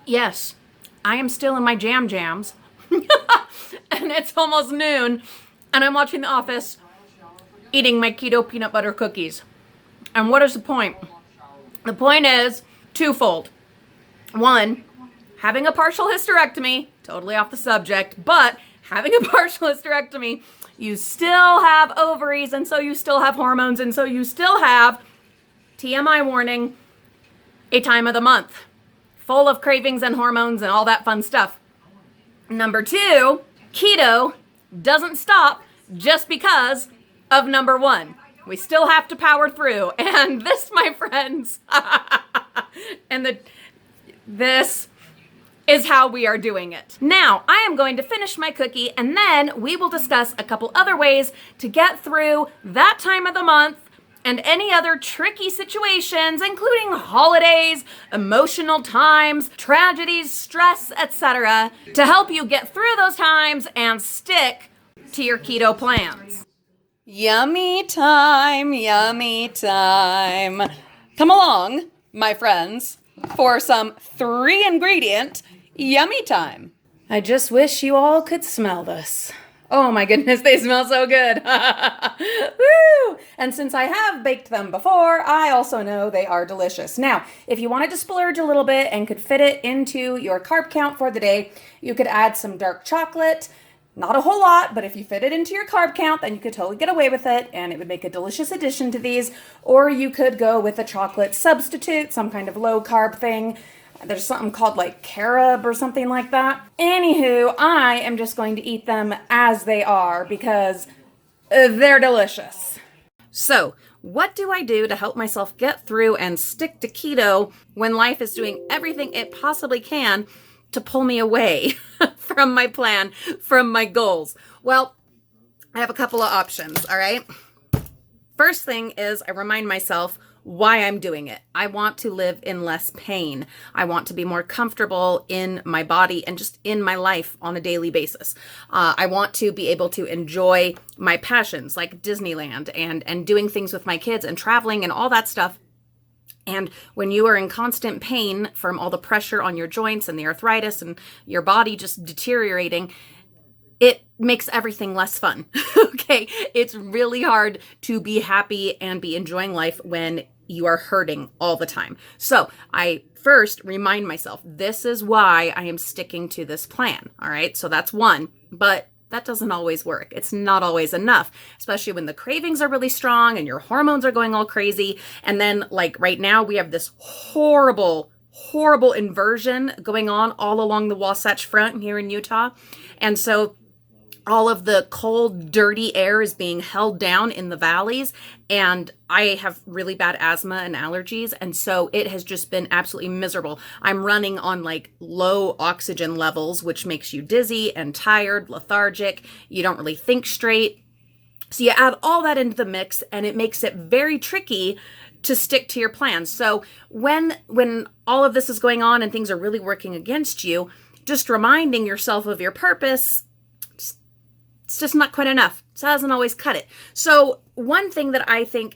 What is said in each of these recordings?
Yes, I am still in my jams. And it's almost noon, and I'm watching The Office eating my keto peanut butter cookies. And what is the point? The point is twofold. One, having a partial hysterectomy, totally off the subject, but having a partial hysterectomy, you still have ovaries, and so you still have hormones, and so you still have, TMI warning, a time of the month full of cravings and hormones and all that fun stuff. Number two, keto doesn't stop just because of number one. We still have to power through. And this, my friends, this is how we are doing it. Now, I am going to finish my cookie, and then we will discuss a couple other ways to get through that time of the month and any other tricky situations, including holidays, emotional times, tragedies, stress, etc., to help you get through those times and stick to your keto plans. Yummy time, yummy time. Come along, my friends, for some 3-ingredient yummy time. I just wish you all could smell this. Oh my goodness, they smell so good. Woo! And since I have baked them before, I also know they are delicious. Now, if you wanted to splurge a little bit and could fit it into your carb count for the day, you could add some dark chocolate. Not a whole lot, but if you fit it into your carb count, then you could totally get away with it, and it would make a delicious addition to these. Or you could go with a chocolate substitute, some kind of low carb thing. There's something called like carob or something like that. Anywho, I am just going to eat them as they are because they're delicious. So, what do I do to help myself get through and stick to keto when life is doing everything it possibly can to pull me away from my plan, from my goals? Well, I have a couple of options, all right? First thing is I remind myself why I'm doing it. I want to live in less pain. I want to be more comfortable in my body and just in my life on a daily basis. I want to be able to enjoy my passions like Disneyland and doing things with my kids and traveling and all that stuff. And when you are in constant pain from all the pressure on your joints and the arthritis and your body just deteriorating, it makes everything less fun. Okay. It's really hard to be happy and be enjoying life when you are hurting all the time. So I first remind myself, this is why I am sticking to this plan. All right. So that's one, but that doesn't always work. It's not always enough, especially when the cravings are really strong and your hormones are going all crazy. And then like right now we have this horrible inversion going on all along the Wasatch Front here in Utah. And so all of the cold, dirty air is being held down in the valleys, and I have really bad asthma and allergies, and so it has just been absolutely miserable. I'm running on like low oxygen levels, which makes you dizzy and tired, lethargic. You don't really think straight. So you add all that into the mix, and it makes it very tricky to stick to your plans. So when all of this is going on and things are really working against you, just reminding yourself of your purpose, it's just not quite enough. It doesn't always cut it. So one thing that I think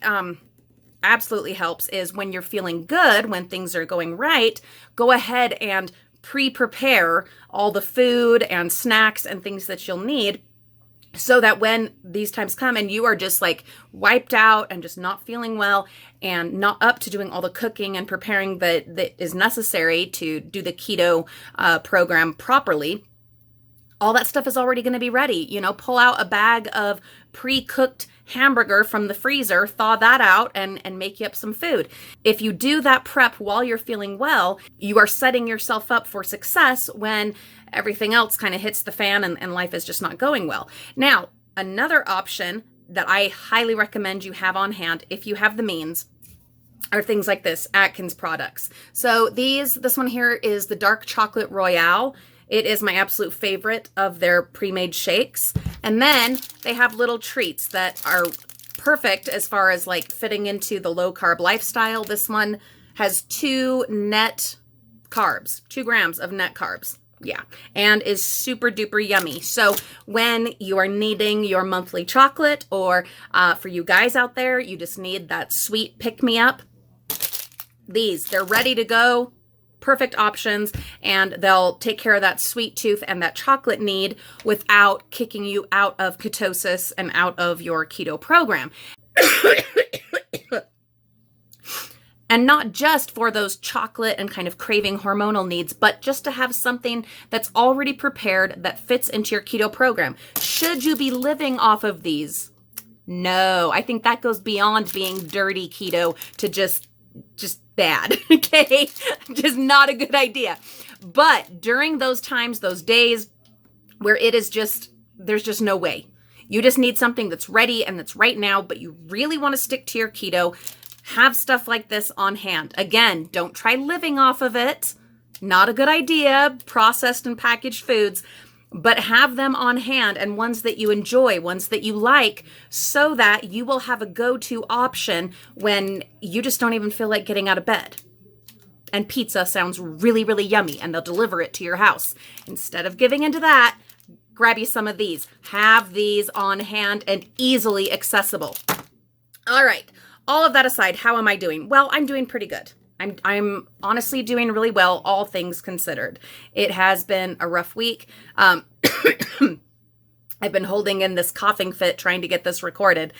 absolutely helps is when you're feeling good, when things are going right, go ahead and pre-prepare all the food and snacks and things that you'll need so that when these times come and you are just like wiped out and just not feeling well and not up to doing all the cooking and preparing that is necessary to do the keto program properly, all that stuff is already going to be ready. You know, pull out a bag of pre-cooked hamburger from the freezer, thaw that out, and make you up some food. If you do that prep while you're feeling well, you are setting yourself up for success when everything else kind of hits the fan and life is just not going well. Now, another option that I highly recommend you have on hand, if you have the means, are things like this, Atkins products. So this one here is the Dark Chocolate Royale. It is my absolute favorite of their pre-made shakes. And then they have little treats that are perfect as far as like fitting into the low carb lifestyle. This one has 2 net carbs, 2 grams of net carbs. Yeah. And is super duper yummy. So when you are needing your monthly chocolate, or for you guys out there, you just need that sweet pick-me-up, they're ready to go. perfect options, and they'll take care of that sweet tooth and that chocolate need without kicking you out of ketosis and out of your keto program. And not just for those chocolate and kind of craving hormonal needs, but just to have something that's already prepared that fits into your keto program. Should you be living off of these? No, I think that goes beyond being dirty keto to just bad, okay? Just not a good idea. But during those times, those days where it is just, there's just no way. You just need something that's ready and that's right now, but you really want to stick to your keto. Have stuff like this on hand. Again, don't try living off of it. Not a good idea, processed and packaged foods, but have them on hand and ones that you enjoy, ones that you like, so that you will have a go-to option when you just don't even feel like getting out of bed. And pizza sounds really, really yummy, and they'll deliver it to your house. Instead of giving into that, grab you some of these. Have these on hand and easily accessible. All right. All of that aside, how am I doing? Well, I'm doing pretty good. I'm honestly doing really well, all things considered. It has been a rough week. I've been holding in this coughing fit trying to get this recorded.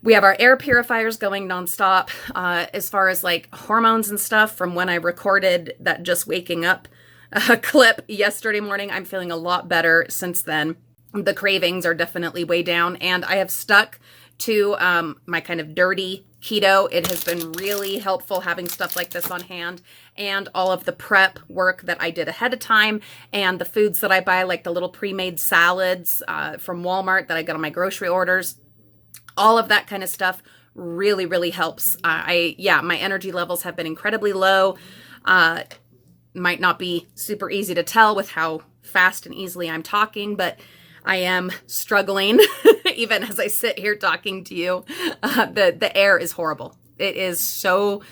We have our air purifiers going nonstop. As far as like hormones and stuff, from when I recorded that just waking up clip yesterday morning, I'm feeling a lot better since then. The cravings are definitely way down, and I have stuck to my kind of dirty keto. It has been really helpful having stuff like this on hand, and all of the prep work that I did ahead of time, and the foods that I buy, like the little pre-made salads from Walmart that I got on my grocery orders. All of that kind of stuff really, really helps. My energy levels have been incredibly low. Might not be super easy to tell with how fast and easily I'm talking, but I am struggling even as I sit here talking to you. The air is horrible. It is so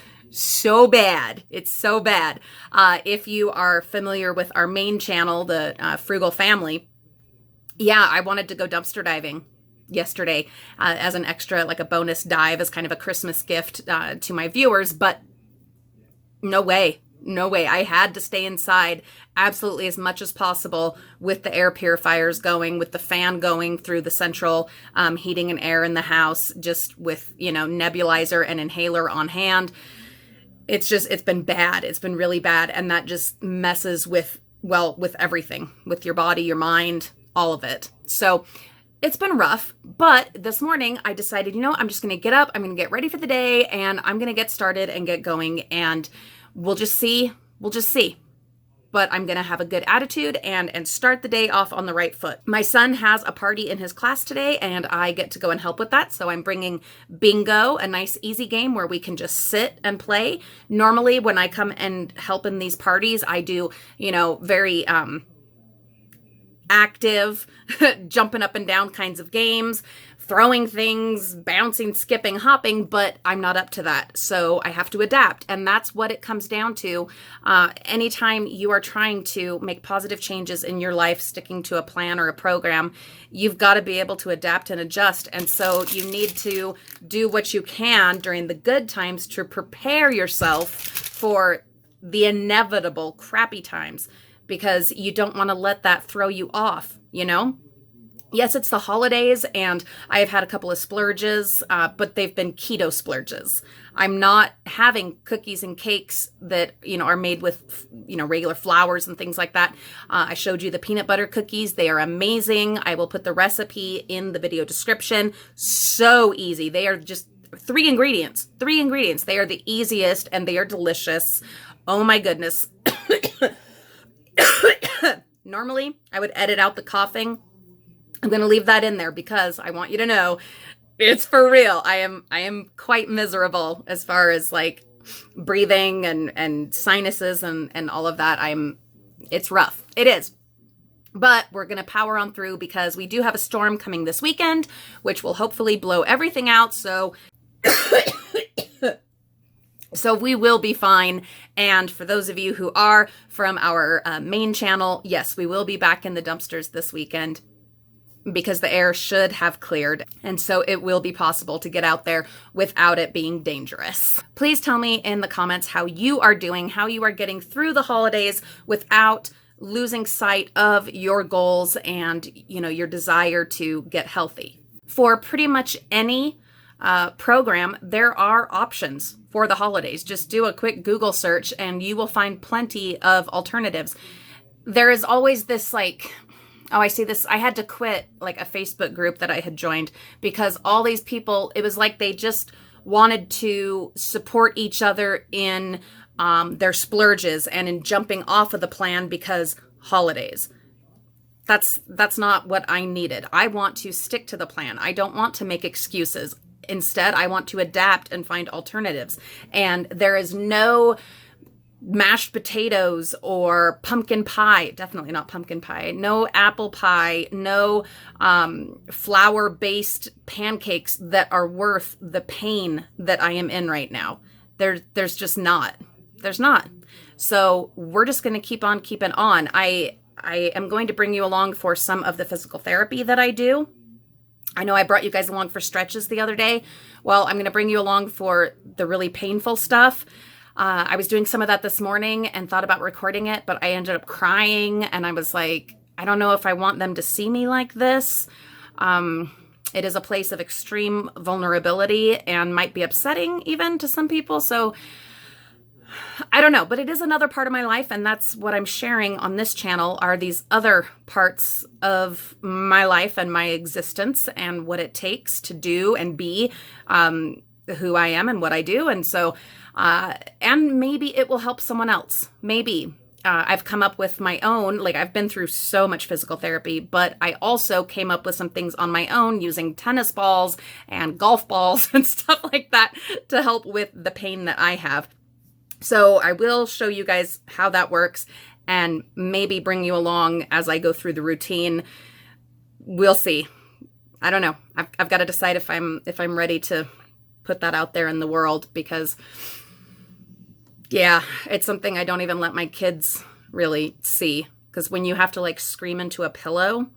bad. It's so bad. If you are familiar with our main channel, the Frugal Family, I wanted to go dumpster diving yesterday as an extra, like a bonus dive, as kind of a Christmas gift to my viewers, but no way. No way. I had to stay inside absolutely as much as possible with the air purifiers going, with the fan going through the central heating and air in the house, just with, nebulizer and inhaler on hand. It's been bad. It's been really bad. And that just messes with everything, with your body, your mind, all of it. So it's been rough, but this morning I decided, I'm just going to get up, I'm going to get ready for the day, and I'm going to get started and get going, and we'll just see. But I'm going to have a good attitude and start the day off on the right foot. My son has a party in his class today, and I get to go and help with that. So I'm bringing bingo, a nice easy game where we can just sit and play. Normally when I come and help in these parties, I do, very active, jumping up and down kinds of games, throwing things, bouncing, skipping, hopping, but I'm not up to that. So I have to adapt. And that's what it comes down to. Anytime you are trying to make positive changes in your life, sticking to a plan or a program, you've got to be able to adapt and adjust. And so you need to do what you can during the good times to prepare yourself for the inevitable crappy times, because you don't want to let that throw you off, Yes, it's the holidays, and I have had a couple of splurges, but they've been keto splurges. I'm not having cookies and cakes that, are made with, regular flours and things like that. I showed you the peanut butter cookies. They are amazing. I will put the recipe in the video description. So easy. They are just 3 ingredients. They are the easiest, and they are delicious. Oh my goodness. Normally, I would edit out the coughing. I'm going to leave that in there because I want you to know it's for real. I am quite miserable as far as like breathing and sinuses and all of that. It's rough. It is. But we're going to power on through because we do have a storm coming this weekend, which will hopefully blow everything out. So we will be fine. And for those of you who are from our main channel, yes, we will be back in the dumpsters this weekend. because the air should have cleared. And so it will be possible to get out there without it being dangerous. Please tell me in the comments how you are doing, how you are getting through the holidays without losing sight of your goals and, your desire to get healthy. For pretty much any program, there are options for the holidays. Just do a quick Google search and you will find plenty of alternatives. There is always this I see this. I had to quit a Facebook group that I had joined because all these people, it was like they just wanted to support each other in their splurges and in jumping off of the plan because holidays. That's not what I needed. I want to stick to the plan. I don't want to make excuses. Instead, I want to adapt and find alternatives. And there is no mashed potatoes or pumpkin pie, definitely not pumpkin pie, no apple pie, no flour-based pancakes that are worth the pain that I am in right now. There's just not. There's not. So we're just going to keep on keeping on. I am going to bring you along for some of the physical therapy that I do. I know I brought you guys along for stretches the other day. Well, I'm going to bring you along for the really painful stuff. I was doing some of that this morning and thought about recording it, but I ended up crying and I was like, I don't know if I want them to see me like this. It is a place of extreme vulnerability and might be upsetting even to some people. So I don't know, but it is another part of my life, and that's what I'm sharing on this channel are these other parts of my life and my existence and what it takes to do and be who I am and what I do. And so, and maybe it will help someone else. Maybe I've come up with my own, I've been through so much physical therapy, but I also came up with some things on my own using tennis balls and golf balls and stuff like that to help with the pain that I have. So I will show you guys how that works and maybe bring you along as I go through the routine. We'll see. I don't know. I've got to decide if I'm ready to put that out there in the world because, yeah, it's something I don't even let my kids really see because when you have to scream into a pillow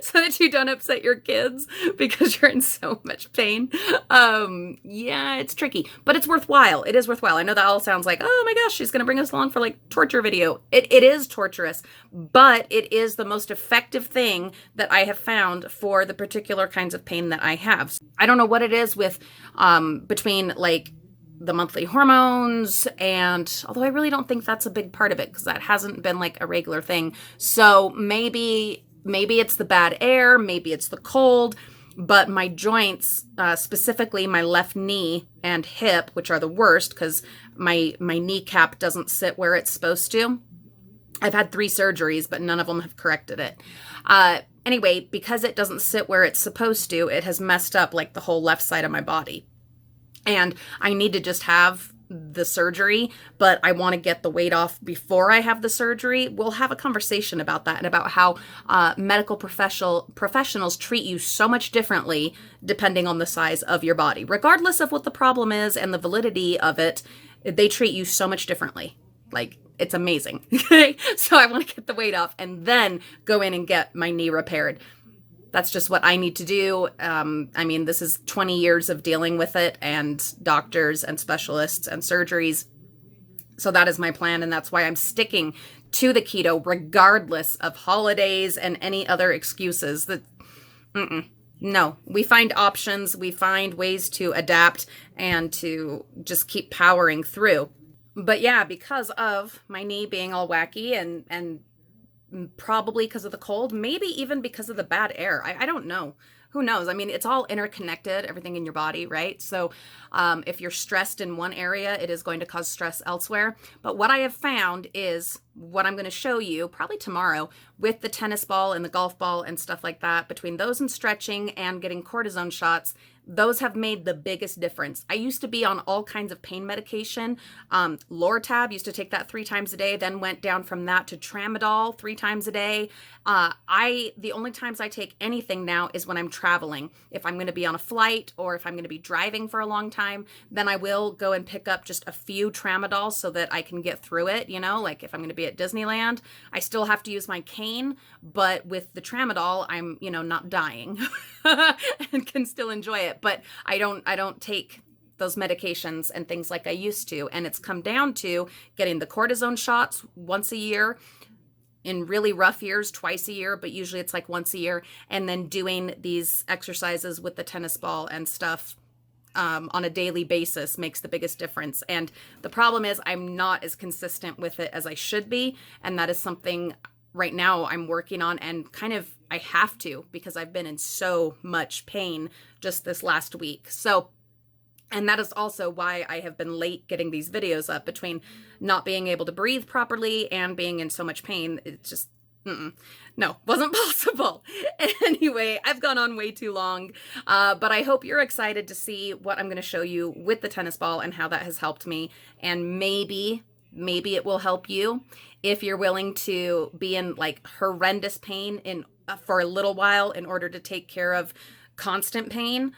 so that you don't upset your kids because you're in so much pain. Yeah, it's tricky, but it's worthwhile. It is worthwhile. I know that all sounds like, oh my gosh, she's going to bring us along for torture video. It is torturous, but it is the most effective thing that I have found for the particular kinds of pain that I have. I don't know what it is with, between the monthly hormones, and although I really don't think that's a big part of it because that hasn't been a regular thing. So maybe it's the bad air, maybe it's the cold, but my joints, specifically my left knee and hip, which are the worst because my kneecap doesn't sit where it's supposed to. I've had 3 surgeries, but none of them have corrected it. Anyway, because it doesn't sit where it's supposed to, it has messed up the whole left side of my body. And I need to just have the surgery, but I want to get the weight off before I have the surgery. We'll have a conversation about that and about how medical professionals treat you so much differently depending on the size of your body. Regardless of what the problem is and the validity of it, they treat you so much differently. It's amazing. Okay? So I want to get the weight off and then go in and get my knee repaired. That's just what I need to do. This is 20 years of dealing with it and doctors and specialists and surgeries. So that is my plan. And that's why I'm sticking to the keto regardless of holidays and any other excuses. No, we find options. We find ways to adapt and to just keep powering through. But yeah, because of my knee being all wacky and probably because of the cold, maybe even because of the bad air. I don't know. Who knows? It's all interconnected, everything in your body, right? So if you're stressed in one area, it is going to cause stress elsewhere. But what I have found is what I'm going to show you probably tomorrow with the tennis ball and the golf ball and stuff like that. Between those and stretching and getting cortisone shots, those have made the biggest difference. I used to be on all kinds of pain medication. Lortab, used to take that 3 times a day, then went down from that to Tramadol 3 times a day. The only times I take anything now is when I'm traveling. If I'm going to be on a flight or if I'm going to be driving for a long time, then I will go and pick up just a few Tramadol so that I can get through it. You know, like if I'm going to be at Disneyland, I still have to use my cane, but with the Tramadol, I'm, not dying and can still enjoy it. But I don't take those medications and things like I used to. And it's come down to getting the cortisone shots once a year, in really rough years, twice a year, but usually it's like once a year. And then doing these exercises with the tennis ball and stuff on a daily basis makes the biggest difference. And the problem is I'm not as consistent with it as I should be. And that is something right now I'm working on, and I have to, because I've been in so much pain just this last week. And that is also why I have been late getting these videos up, between not being able to breathe properly and being in so much pain. It's just, no, wasn't possible. Anyway, I've gone on way too long, but I hope you're excited to see what I'm going to show you with the tennis ball and how that has helped me. And maybe it will help you if you're willing to be in like horrendous pain for a little while in order to take care of constant pain.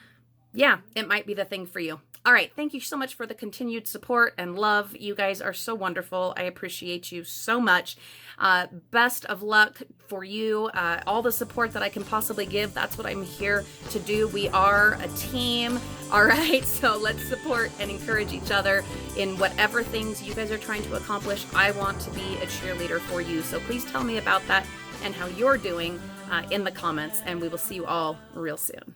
Yeah, it might be the thing for you. All right. Thank you so much for the continued support and love. You guys are so wonderful. I appreciate you so much. Best of luck for you. All the support that I can possibly give. That's what I'm here to do. We are a team. All right. So let's support and encourage each other in whatever things you guys are trying to accomplish. I want to be a cheerleader for you. So please tell me about that and how you're doing in the comments. And we will see you all real soon.